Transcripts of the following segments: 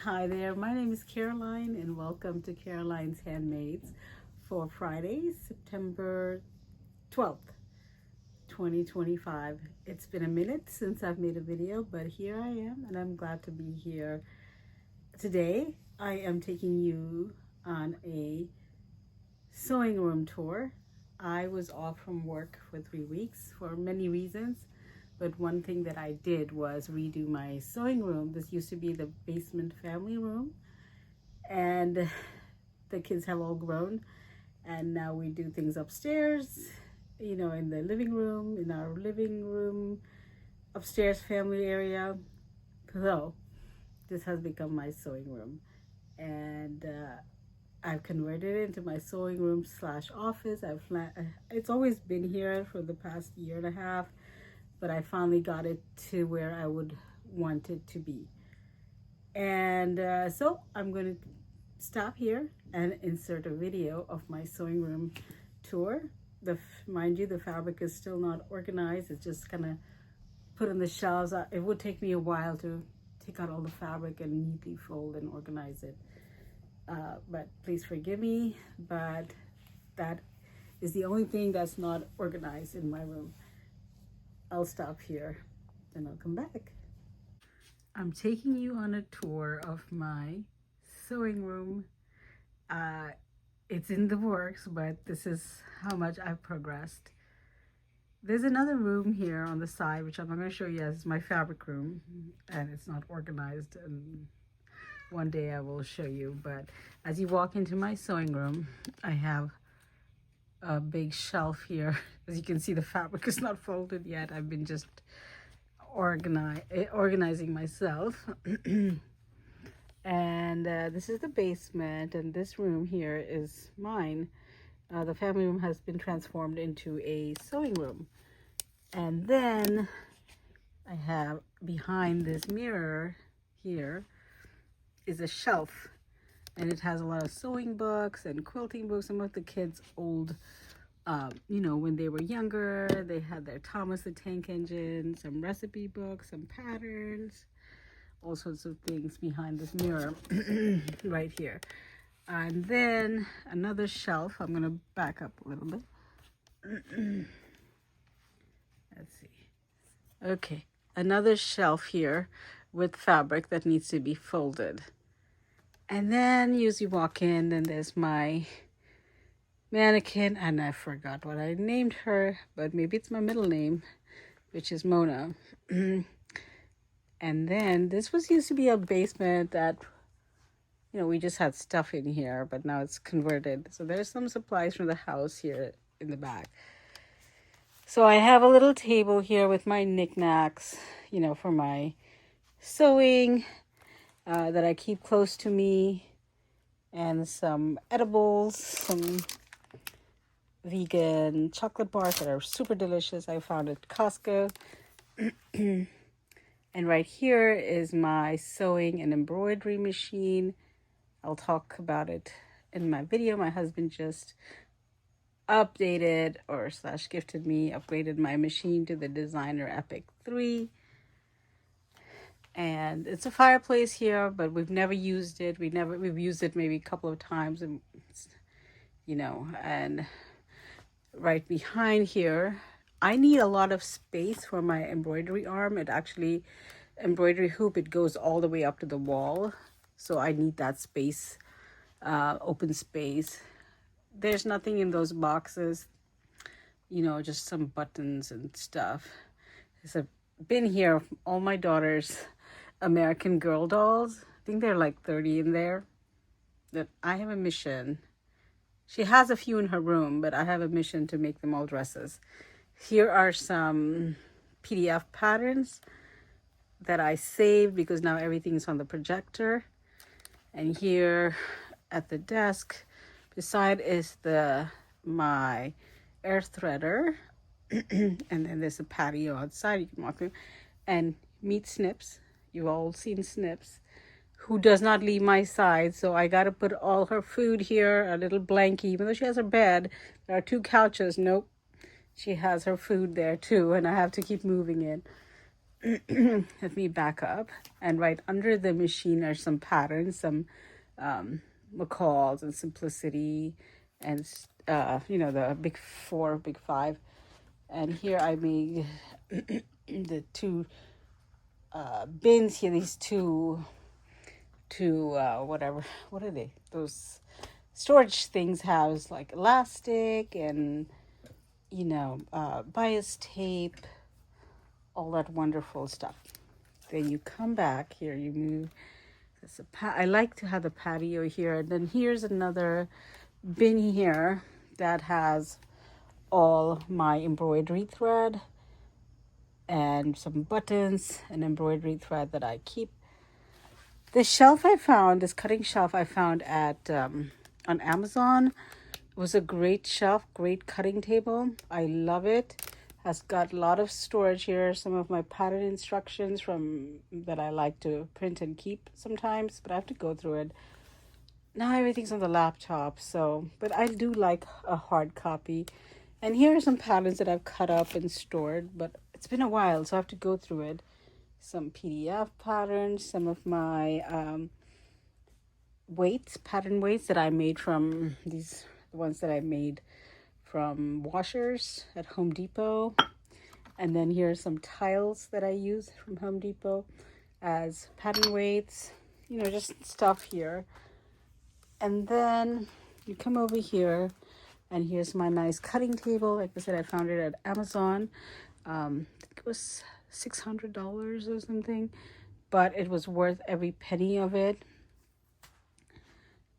Hi there, my name is Caroline and welcome to Caroline's Handmaids for Friday, September 12th, 2025. It's been a minute since I've made a video, but here I am and I'm glad to be here. Today, I am taking you on a sewing room tour. I was off from work for 3 weeks for many reasons. But one thing that I did was redo my sewing room. This used to be the basement family room, and the kids have all grown, and now we do things upstairs, in the living room, in our living room, upstairs family area. So this has become my sewing room, and I've converted it into my sewing room slash office. It's always been here for the past year and a half, but I finally got it to where I would want it to be. And so I'm going to stop here and insert a video of my sewing room tour. Mind you, the fabric is still not organized. It's just kind of put on the shelves. It would take me a while to take out all the fabric and neatly fold and organize it. But please forgive me, but that is the only thing that's not organized in my room. I'll stop here and I'll come back. I'm taking you on a tour of my sewing room. It's in the works, but this is how much I've progressed. There's another room here on the side, which I'm not going to show you as my fabric room, and it's not organized, and one day I will show you. But as you walk into my sewing room, I have a big shelf here. As you can see, the fabric is not folded yet. I've been just organizing myself. And this is the basement, and this room here is mine. The family room has been transformed into a sewing room. And then I have behind this mirror here is a shelf, and it has a lot of sewing books and quilting books. Some of the kids' old, when they were younger, they had their Thomas the Tank Engine, some recipe books, some patterns, all sorts of things behind this mirror right here. And then another shelf. I'm going to back up a little bit. Let's see. Okay, another shelf here with fabric that needs to be folded. And then as you walk in, then there's my mannequin, and I forgot what I named her, but maybe it's my middle name, which is Mona. And then this used to be a basement that, we just had stuff in here, but now it's converted. So there's some supplies from the house here in the back. So I have a little table here with my knickknacks, for my sewing that I keep close to me, and some edibles, some vegan chocolate bars that are super delicious I found at Costco. And right here is my sewing and embroidery machine. I'll talk about it in my video. My husband just updated or / gifted me, upgraded my machine to the Designer Epic 3. And it's a fireplace here, but we've never used it. We've used it maybe a couple of times, and and right behind here, I need a lot of space for my embroidery arm. Embroidery hoop, it goes all the way up to the wall. So I need that space, open space. There's nothing in those boxes, just some buttons and stuff. There's bin here of all my daughter's American Girl dolls. I think there are like 30 in there. That I have a mission. She has a few in her room, but I have a mission to make them all dresses. Here are some PDF patterns that I saved because now everything's on the projector. And here at the desk beside is my air threader. And then there's a patio outside you can walk through. And meet Snips. You've all seen Snips, who does not leave my side. So I got to put all her food here, a little blankie. Even though she has her bed, there are 2 couches. Nope. She has her food there too, and I have to keep moving it. let me back up. And right under the machine are some patterns, some McCall's and Simplicity, and the big four, big five. And here I made the two bins here. These two whatever, what are they? Those storage things have like elastic and bias tape, all that wonderful stuff. Then you come back here, you move. I like to have the patio here. And then here's another bin here that has all my embroidery thread and some buttons and embroidery thread that I keep. This cutting shelf I found at on Amazon. It was a great shelf, great cutting table. I love it. Has got a lot of storage here. Some of my pattern instructions from that I like to print and keep sometimes, but I have to go through it. Now everything's on the laptop, but I do like a hard copy. And here are some patterns that I've cut up and stored, but it's been a while, so I have to go through it. Some PDF patterns, some of my pattern weights that I made from the ones that I made from washers at Home Depot. And then here are some tiles that I use from Home Depot as pattern weights, just stuff here. And then you come over here, and here's my nice cutting table. Like I said, I found it at Amazon. I think it was $600 or something, but it was worth every penny of it.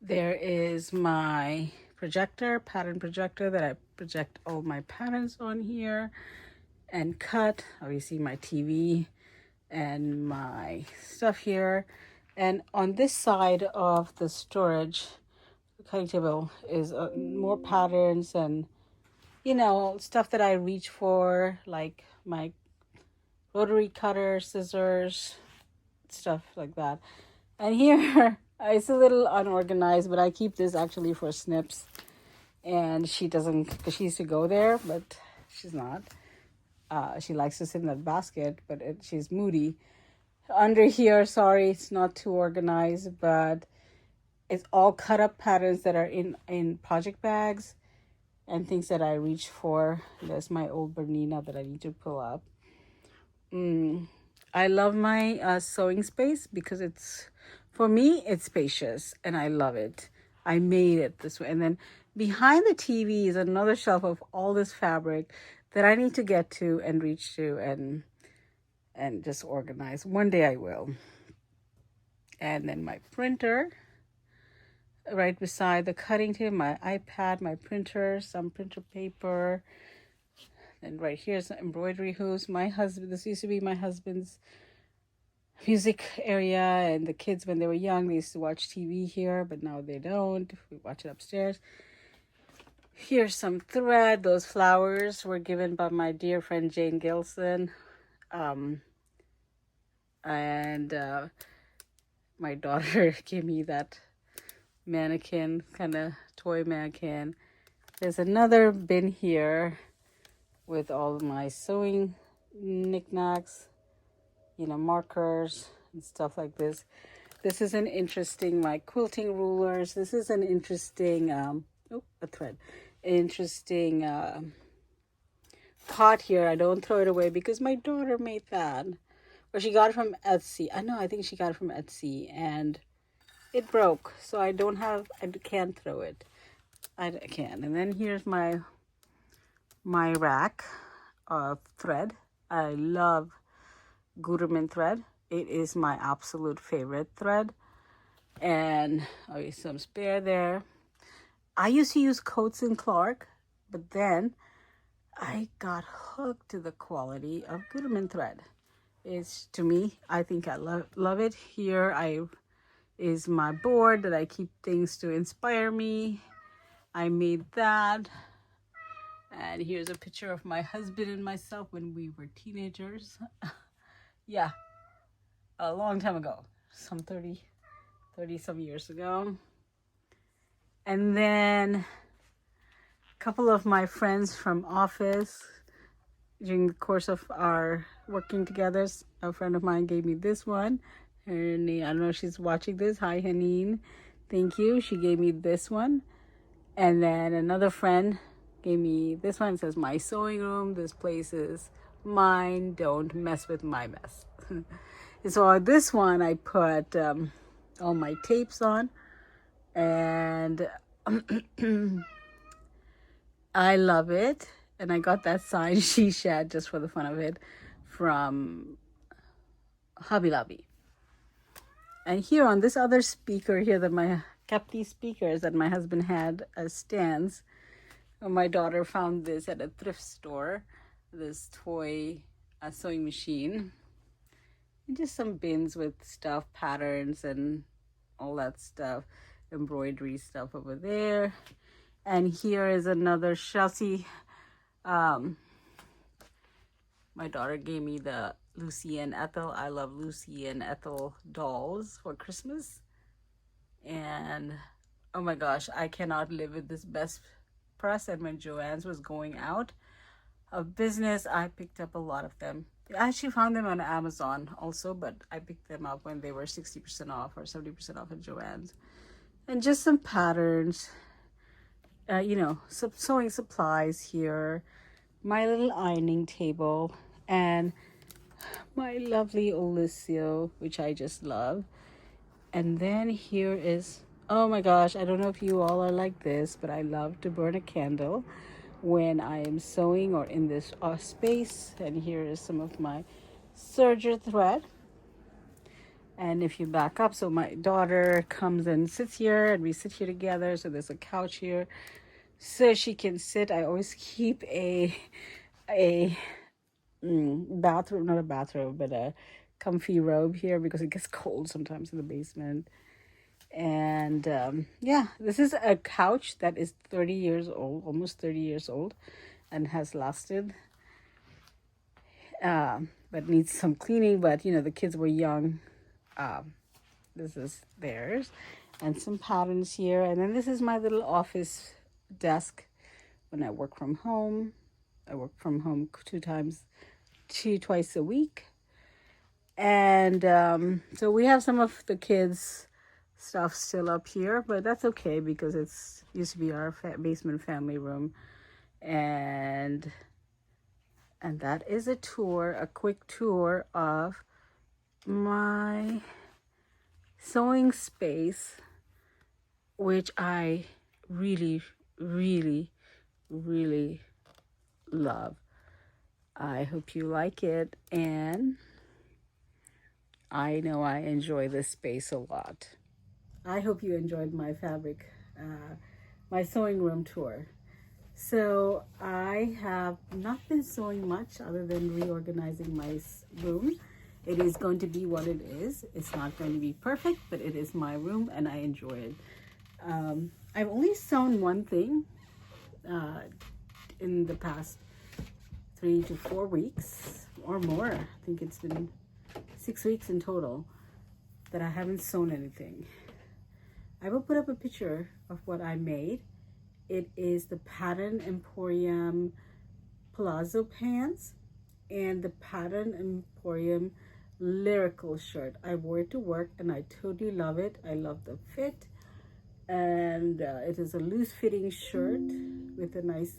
There is my pattern projector that I project all my patterns on here and cut. Obviously my TV and my stuff here. And on this side of the storage, the cutting table is more patterns and stuff that I reach for, like my rotary cutter, scissors, stuff like that. And here it's a little unorganized, but I keep this actually for snips. And she doesn't, because she used to go there, but she's not. She likes to sit in that basket, but she's moody. Under here, sorry, it's not too organized, but it's all cut up patterns that are in project bags and things that I reach for. There's my old Bernina that I need to pull up. I love my sewing space because for me, it's spacious and I love it. I made it this way. And then behind the TV is another shelf of all this fabric that I need to get to and reach to and just organize. One day I will. And then my printer right beside the cutting table, my iPad, my printer, some printer paper. And right here's the embroidery hoops. This used to be my husband's music area, and the kids, when they were young, they used to watch TV here, but now they don't. We watch it upstairs. Here's some thread. Those flowers were given by my dear friend Jane Gilson. And my daughter gave me that mannequin, kind of toy mannequin. There's another bin here with all of my sewing knickknacks, markers and stuff like this. This is an interesting, my quilting rulers. This is an interesting, a thread. Interesting pot here. I don't throw it away because my daughter made that. Or she got it from Etsy. I think she got it from Etsy and it broke. So I can't throw it. I can. And then here's my rack of thread. I love Gutermann thread. It is my absolute favorite thread. And some spare there. I used to use Coats and Clark, but then I got hooked to the quality of Gutermann thread. To me, I think I love it. Here is my board that I keep things to inspire me. I made that. And here's a picture of my husband and myself when we were teenagers. Yeah, a long time ago, some 30 some years ago. And then a couple of my friends from office during the course of our working together. A friend of mine gave me this one. Her name, I don't know if she's watching this. Hi, Haneen. Thank you. She gave me this one. And then another friend gave me this one. It says, my sewing room. This place is mine. Don't mess with my mess. And so on this one, I put all my tapes on. And I love it. And I got that sign, She Shed, just for the fun of it, from Hobby Lobby. And here on this other speaker here that I kept these speakers that my husband had as stands. My daughter found this at a thrift store, this toy sewing machine. And just some bins with stuff, patterns and all that stuff, embroidery stuff over there. And here is another Chelsea. My daughter gave me the Lucy and Ethel. I love Lucy and Ethel dolls for Christmas. And oh my gosh, I cannot live with this best press. And when Joann's was going out of business, I picked up a lot of them. I actually found them on Amazon also, but I picked them up when they were 60% off or 70% off at Joann's. And just some patterns, some sewing supplies here, my little ironing table, and my lovely Olysio, which I just love. And then here is, oh my gosh, I don't know if you all are like this, but I love to burn a candle when I am sewing or in this space. And here is some of my serger thread. And if you back up, so my daughter comes and sits here and we sit here together. So there's a couch here so she can sit. I always keep a bathrobe, not a bathrobe, but a comfy robe here because it gets cold sometimes in the basement. And yeah, this is a couch that is 30 years old, almost 30 years old, and has lasted, but needs some cleaning. But the kids were young. This is theirs, and some patterns here. And then this is my little office desk when I work from home. I work from home twice a week. And so we have some of the kids' stuff still up here, but that's okay because it's used to be our basement family room. And that is a quick tour of my sewing space, which I really, really, really love. I hope you like it, and I know I enjoy this space a lot. I hope you enjoyed my my sewing room tour. So I have not been sewing much other than reorganizing my room. It is going to be what it is. It's not going to be perfect, but it is my room and I enjoy it. I've only sewn one thing in the past 3 to 4 weeks or more. I think it's been 6 weeks in total that I haven't sewn anything. I will put up a picture of what I made. It is the Pattern Emporium palazzo pants and the Pattern Emporium lyrical shirt. I wore it to work and I totally love it. I love the fit, and it is a loose fitting shirt with a nice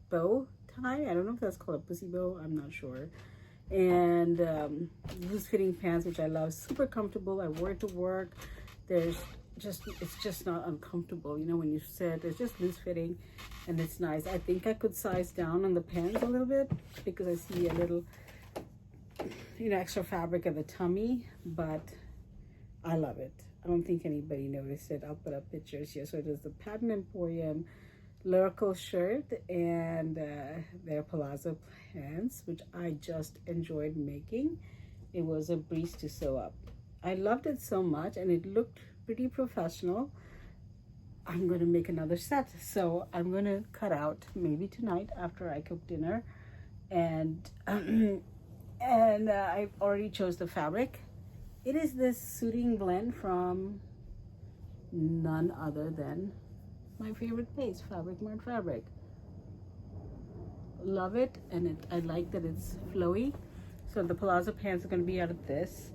bow tie. I don't know if that's called a pussy bow, I'm not sure. And loose fitting pants, which I love. Super comfortable. I wore it to work. It's just not uncomfortable, when you sit. It's just loose fitting and it's nice. I think I could size down on the pants a little bit because I see a little extra fabric at the tummy, but I love it. I don't think anybody noticed it. I'll put up pictures here. So it is the Pattern Emporium lyrical shirt and their palazzo pants, which I just enjoyed making. It was a breeze to sew up. I loved it so much and it looked pretty professional. I'm going to make another set. So I'm going to cut out maybe tonight after I cook dinner. And I've already chose the fabric. It is this suiting blend from none other than my favorite place, Fabric Mart Fabric. love it, and I like that it's flowy. So the palazzo pants are going to be out of this,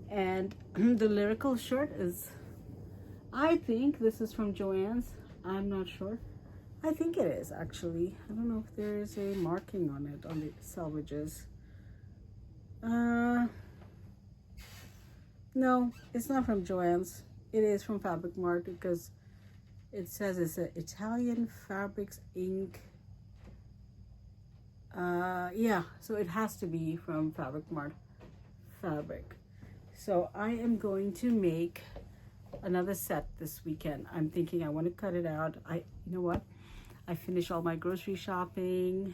and the lyrical shirt is, I think this is from Joann's. I'm not sure. I think it is actually. I don't know if there is a marking on it on the selvages. No, it's not from Joann's. It is from Fabric Mart because it says it's an Italian Fabrics Inc. Yeah, so it has to be from Fabric Mart fabric. So I am going to make another set this weekend. I'm thinking I want to cut it out. You know what? I finish all my grocery shopping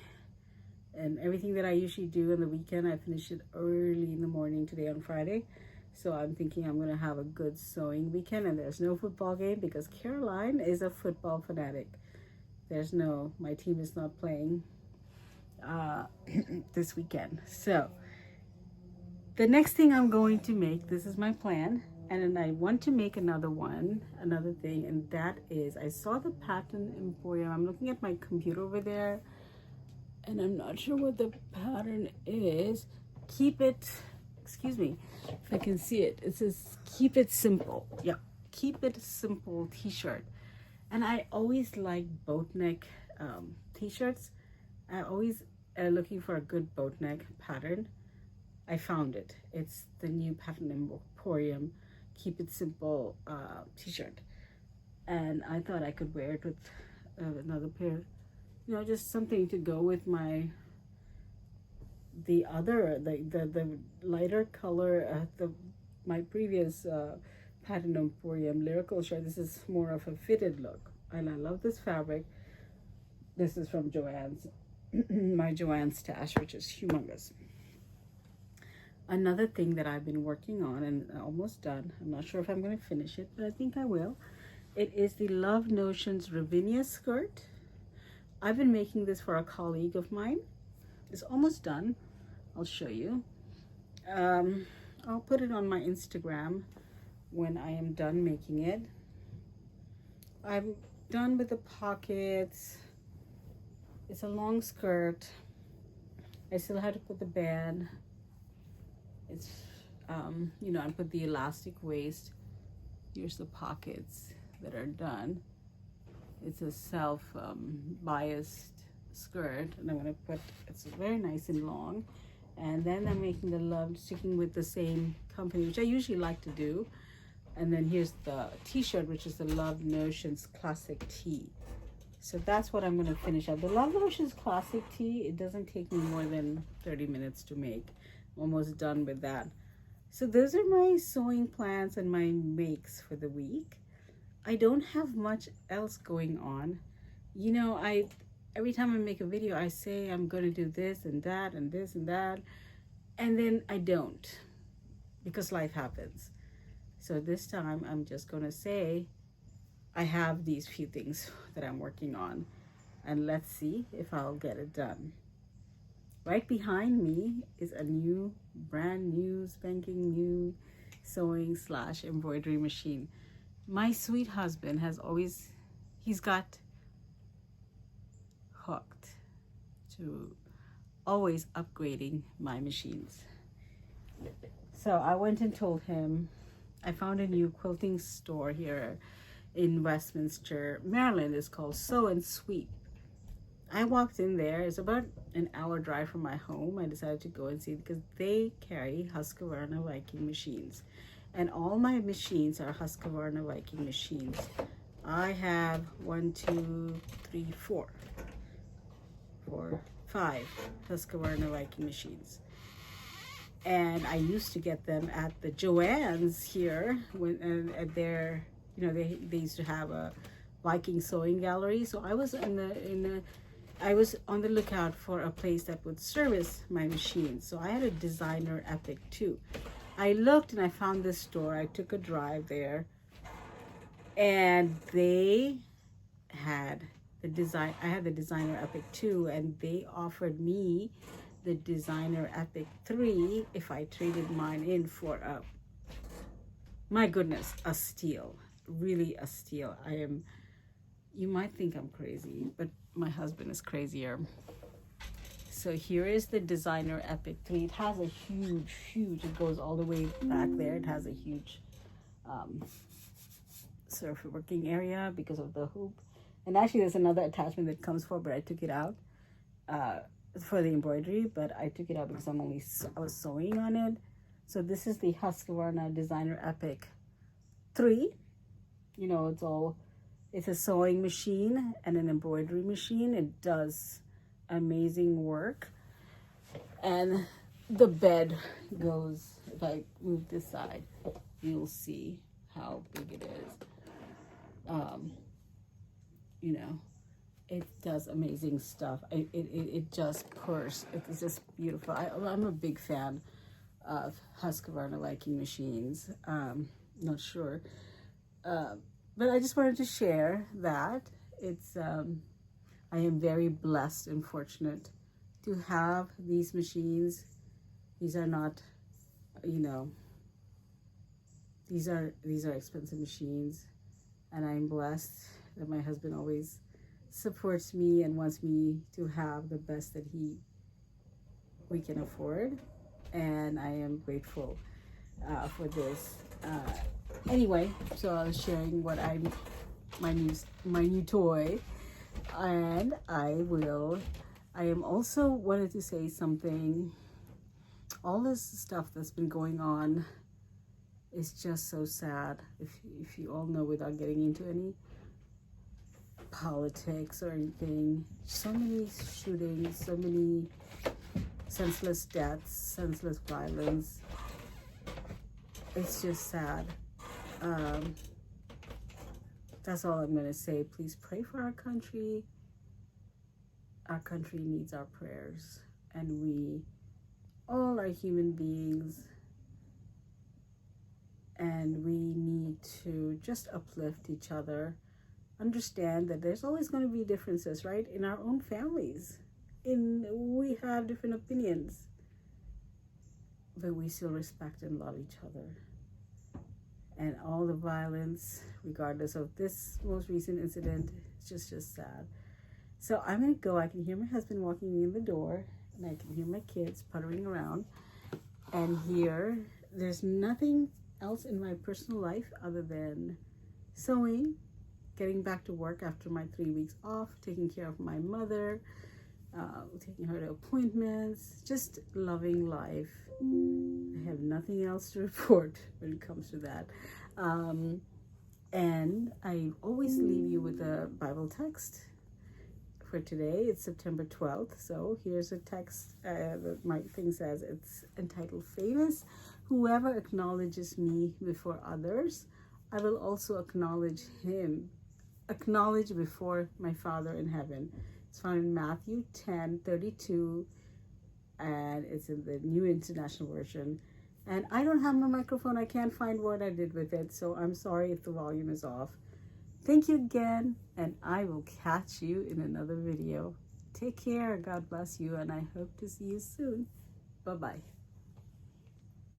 and everything that I usually do on the weekend. I finish it early in the morning today on Friday. So I'm thinking I'm going to have a good sewing weekend, and there's no football game because Caroline is a football fanatic. My team is not playing this weekend. So the next thing I'm going to make, this is my plan, and then I want to make another thing, and that is, I saw the Pattern Emporium. I'm looking at my computer over there, and I'm not sure what the pattern is. Keep it, excuse me, if I can see it. It says, keep it simple. Yeah, keep it simple t-shirt. And I always like boat neck t-shirts. I always looking for a good boat neck pattern. I found it. It's the new Pattern Emporium Keep It Simple t-shirt. And I thought I could wear it with another pair. You know, just something to go with the lighter color, my previous Pattern Emporium Lyrical shirt. This is more of a fitted look. And I love this fabric. This is from Joann's. My Joann's stash, which is humongous. Another thing that I've been working on and almost done, I'm not sure if I'm going to finish it, but I think I will. It is the Love Notions Ravinia skirt. I've been making this for a colleague of mine. It's almost done. I'll show you. I'll put it on my Instagram when I am done making it. I'm done with the pockets. It's a long skirt. I still had to put the band. It's, you know, I put the elastic waist. Here's the pockets that are done. It's a self-biased skirt, and I'm gonna put, it's very nice and long. And then I'm making the love, sticking with the same company, which I usually like to do. And then here's the t-shirt, which is the Love Notions Classic Tee. So that's what I'm going to finish up. The Love Notions Classic Tee, it doesn't take me more than 30 minutes to make. I'm almost done with that. So those are my sewing plans and my makes for the week. I don't have much else going on. You know, every time I make a video, I say I'm going to do this and that and this and that. And then I don't, because life happens. So this time I'm just going to say, I have these few things that I'm working on, and let's see if I'll get it done. Right behind me is a brand new, spanking new sewing / embroidery machine. My sweet husband he's got hooked to always upgrading my machines. So I went and told him I found a new quilting store here in Westminster, Maryland. It's called Sew and Sweep. I walked in there. It's about an hour drive from my home. I decided to go and see because they carry Husqvarna Viking machines, and all my machines are Husqvarna Viking machines. I have 5 Husqvarna Viking machines, and I used to get them at the Joann's here at their, you know, they used to have a Viking sewing gallery. So I was I was on the lookout for a place that would service my machines. So I had a Designer Epic too. I looked and I found this store. I took a drive there, and they had I had the Designer Epic 2, and they offered me the Designer Epic 3 if I traded mine in for my goodness, a steal. Really a steal. You might think I'm crazy, but my husband is crazier. so here is the Designer Epic 3. It has a huge, it goes all the way back there. It has a huge sort of working area because of the hoop. And actually there's another attachment that comes for, but I took it out for the embroidery, but I took it out because I was sewing on it. So this is the Husqvarna Designer Epic 3. You know, it's a sewing machine and an embroidery machine. It does amazing work. And the bed goes, if I move this side, you'll see how big it is. You know, it does amazing stuff. It just purrs. It's just beautiful. I'm a big fan of Husqvarna Viking machines. Not sure, but I just wanted to share that it's. I am very blessed and fortunate to have these machines. These are not, you know, these are expensive machines, and I'm blessed that my husband always supports me and wants me to have the best that we can afford, and I am grateful for this. Anyway, so I was sharing what my new toy, and I am also wanted to say something. All this stuff that's been going on is just so sad. If you all know, without getting into any politics or anything, so many shootings, so many senseless deaths, senseless violence. It's just sad. That's all I'm gonna say. Please pray for our country. Our country needs our prayers, and we all are human beings, and we need to just uplift each other. Understand that there's always going to be differences, right? In our own families, we have different opinions, but we still respect and love each other. And all the violence, regardless of this most recent incident, it's just sad. So I'm gonna go. I can hear my husband walking in the door, and I can hear my kids puttering around. And here, there's nothing else in my personal life other than sewing, getting back to work after my 3 weeks off, taking care of my mother, taking her to appointments, just loving life. I have nothing else to report when it comes to that. And I always leave you with a Bible text for today. It's September 12th. So here's a text that my thing says. It's entitled Famous. Whoever acknowledges me before others, I will also acknowledge him. Acknowledge before my Father in heaven. It's found in Matthew 10:32, and it's in the New International Version. And I don't have my microphone. I can't find what I did with it, so I'm sorry if the volume is off. Thank you again, and I will catch you in another video. Take care. God bless you, and I hope to see you soon. Bye-bye.